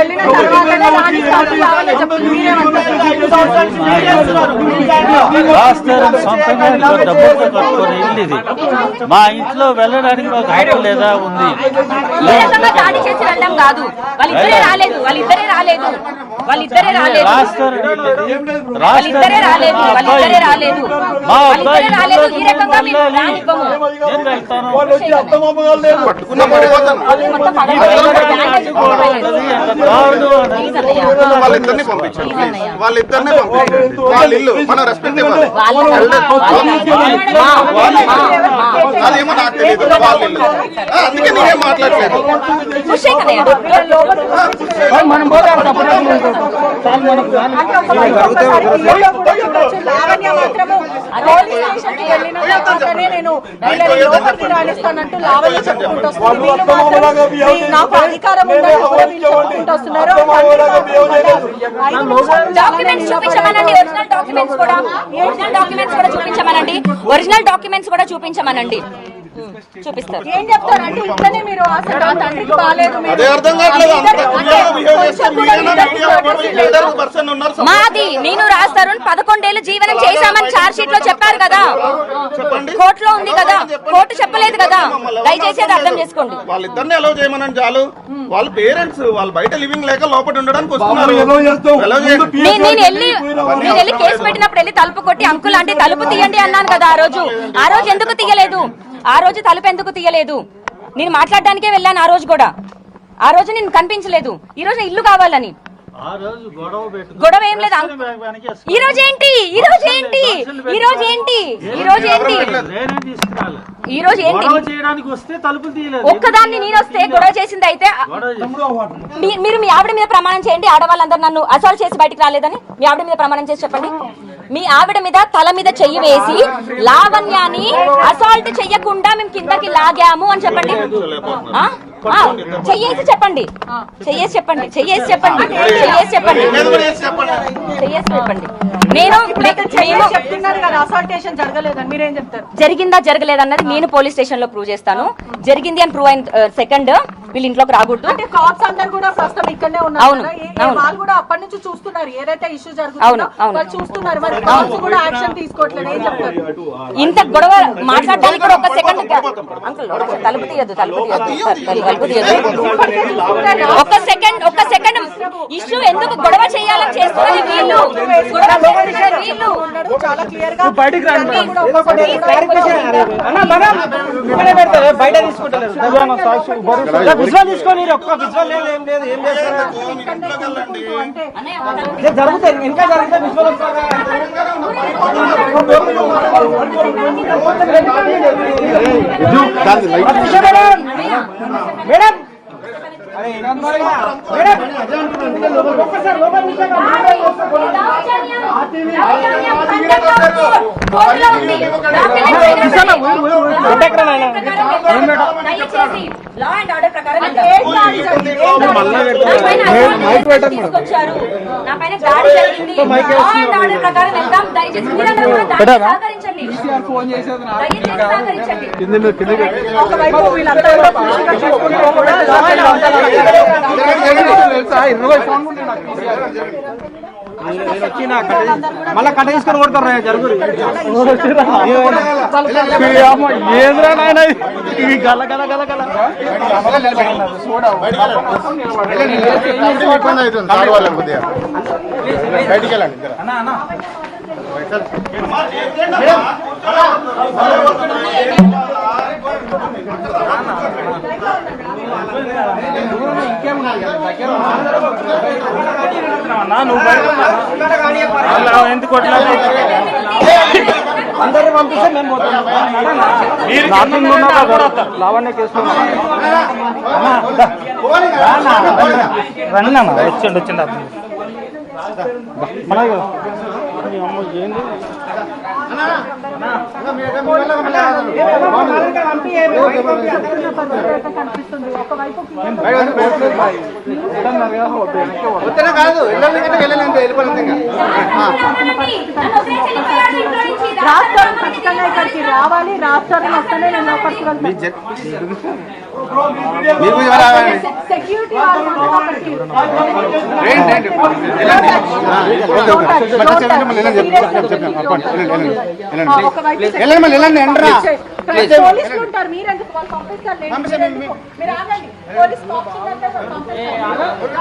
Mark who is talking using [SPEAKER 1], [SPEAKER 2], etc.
[SPEAKER 1] వెళ్ళిన తర్వాతనే రాణిస్తాను కావాలని చెప్పి
[SPEAKER 2] మా ఇంట్లో వెళ్ళడానికి మాకు హక్కు లేదా ఉంది.
[SPEAKER 3] దాడి చేసి వెళ్ళడం కాదు, వాళ్ళిద్దరే రాలేదు వాళ్ళిద్దరే రాలేదు వాళ్ళిద్దరే రాలేదు వాళ్ళిద్దరే రాలేదు వాళ్ళిద్దరే రాలేదు వాళ్ళిద్దరే రాలేదు. ఈ రకంగా మేము రానివ్వము.
[SPEAKER 4] వాళ్ళిద్దరిని పంపించండి, వాళ్ళిద్దరిని పంపించండి. వాళ్ళ ఇల్లు మన రెస్పెక్ట్ ఇవ్వాలి. అదేమో నాకు తెలియదు, వాళ్ళ ఇల్లు. అందుకే నేనేం మాట్లాడలేదు.
[SPEAKER 1] రాణిస్తానంటూ లావణ్య చెప్పుకుంటూ వస్తుంది. వీళ్ళు మాత్రం నాకు అధికారం ఉందని కూడా వీళ్ళు చెప్పుకుంటూ వస్తున్నారు.
[SPEAKER 3] డాక్యుమెంట్స్ చూపించమనండి, ఒరిజినల్ డాక్యుమెంట్స్ కూడా చూపించమనండి, ఒరిజినల్ డాక్యుమెంట్స్ కూడా చూపించమనండి. చూపిస్తారు.
[SPEAKER 1] ఏం చెప్తారు అంటే ఇట్లనే మీరు అసలు నా తండ్రికి బాలేదు,
[SPEAKER 3] మాది నేను రాస్తారు 11 ఏళ్ళు జీవనం చేశామని చార్జ్ షీట్ లో చెప్పారు కదా, కోర్టులో ఉంది కదా, కోర్టు చెప్పలేదు కదా. దయచేసి అది అర్థం చేసుకోండి.
[SPEAKER 4] వాళ్ళిద్దరిని అలౌ చేయమని చాలు. వాళ్ళ పేరెంట్స్ వాళ్ళు బయట లివింగ్ లేక లోపల ఉండడానికి వస్తున్నారు.
[SPEAKER 3] నేను వెళ్ళి కేసు పెట్టినప్పుడు వెళ్ళి తలుపు కొట్టి అంకుల్ అంటే తలుపు తీయండి అన్నాను కదా. ఆ రోజు ఎందుకు తీయలేదు? ఆ రోజు తలుపు ఎందుకు తీయలేదు? నేను మాట్లాడడానికే వెళ్ళాను. ఆ రోజు కూడా ఆ రోజు నేను కనిపించలేదు. ఈ రోజు ఇల్లు కావాలని గొడవ ఏం లేదు. ఈ రోజు ఏంటి ఒక్కదాన్ని నేను వస్తే గొడవ చేసింది అయితే మీరు మీ ఆవిడ మీద ప్రమాణం చేయండి. ఆడవాళ్ళందరూ నన్ను అసాల్ట్ చేసి బయటికి రాలేదని మీ ఆవిడ మీద ప్రమాణం చేసి చెప్పండి. మీ ఆవిడ మీద తల మీద చెయ్యి వేసి లావణ్యాన్ని అసాల్ట్ చెయ్యకుండా మేము కిందకి లాగాము అని చెప్పండి. చెయ్యేసి చెప్పండి. జరిగిందా జరగలేదన్నది నేను పోలీస్ స్టేషన్ లో ప్రూవ్ చేస్తాను. జరిగింది అని ప్రూవ్ అయిన సెకండ్ వీళ్ళు ఇంట్లోకి రాకూడదు.
[SPEAKER 1] అంటే కాప్స్ అందరూ కూడా ప్రస్తుతం ఇక్కడనే ఉన్నారు. వాళ్ళు కూడా అప్పటి నుంచి చూస్తున్నారు ఏదైతే ఇష్యూ జరుగుతుందో వాళ్ళు చూస్తున్నారు. మరి కాప్స్ కూడా యాక్షన్ తీసుకోవట్లేదు. ఏం చెప్తారు?
[SPEAKER 3] ఇంత గొడవ మాట్లాడడానికి కూడా ఒక సెకండ్ అంకుల్ తలుపు తీయద్దు ఒక సెకండ్ ఇష్యూ ఎందుకు గొడవ చేయాలని చేస్తున్నారు వీళ్ళు.
[SPEAKER 1] చాలా క్లియర్ గా
[SPEAKER 2] బయట తీసుకుంటారు. తీసుకొని ఒక్క విజువల్ జరుగుతాయి. ఇంకా జరిగితే విజువల్ మేడం
[SPEAKER 3] తీసుకొచ్చారు నా పైన దాడి జరిగింది. ప్రకారం వెళ్దాం. దయచేసి సహకరించండి.
[SPEAKER 2] మళ్ళా కట్ట తీసుకొని కొడతారు. జరుగురు ఏంద్రా నాయన గల గల గల గల బయటికి వెళ్ళండి. ఎందుకు అందరినీ పంపిస్తే మేము పోతాం. లావణ్య కేసు రండి నాన్న వచ్చిండు మన ఏంది
[SPEAKER 4] కాదు
[SPEAKER 1] రాష్ట్రం ఖచ్చితంగా ఇక్కడికి రావాలి. రాష్ట్రం వస్తేనే నేను లోపలికి వెళ్తాను. సెక్యూరిటీ పోలీసులు ఉంటారు, మీరెందుకు వాళ్ళు పంపిస్తారు, మీరు ఆగండి. పోలీస్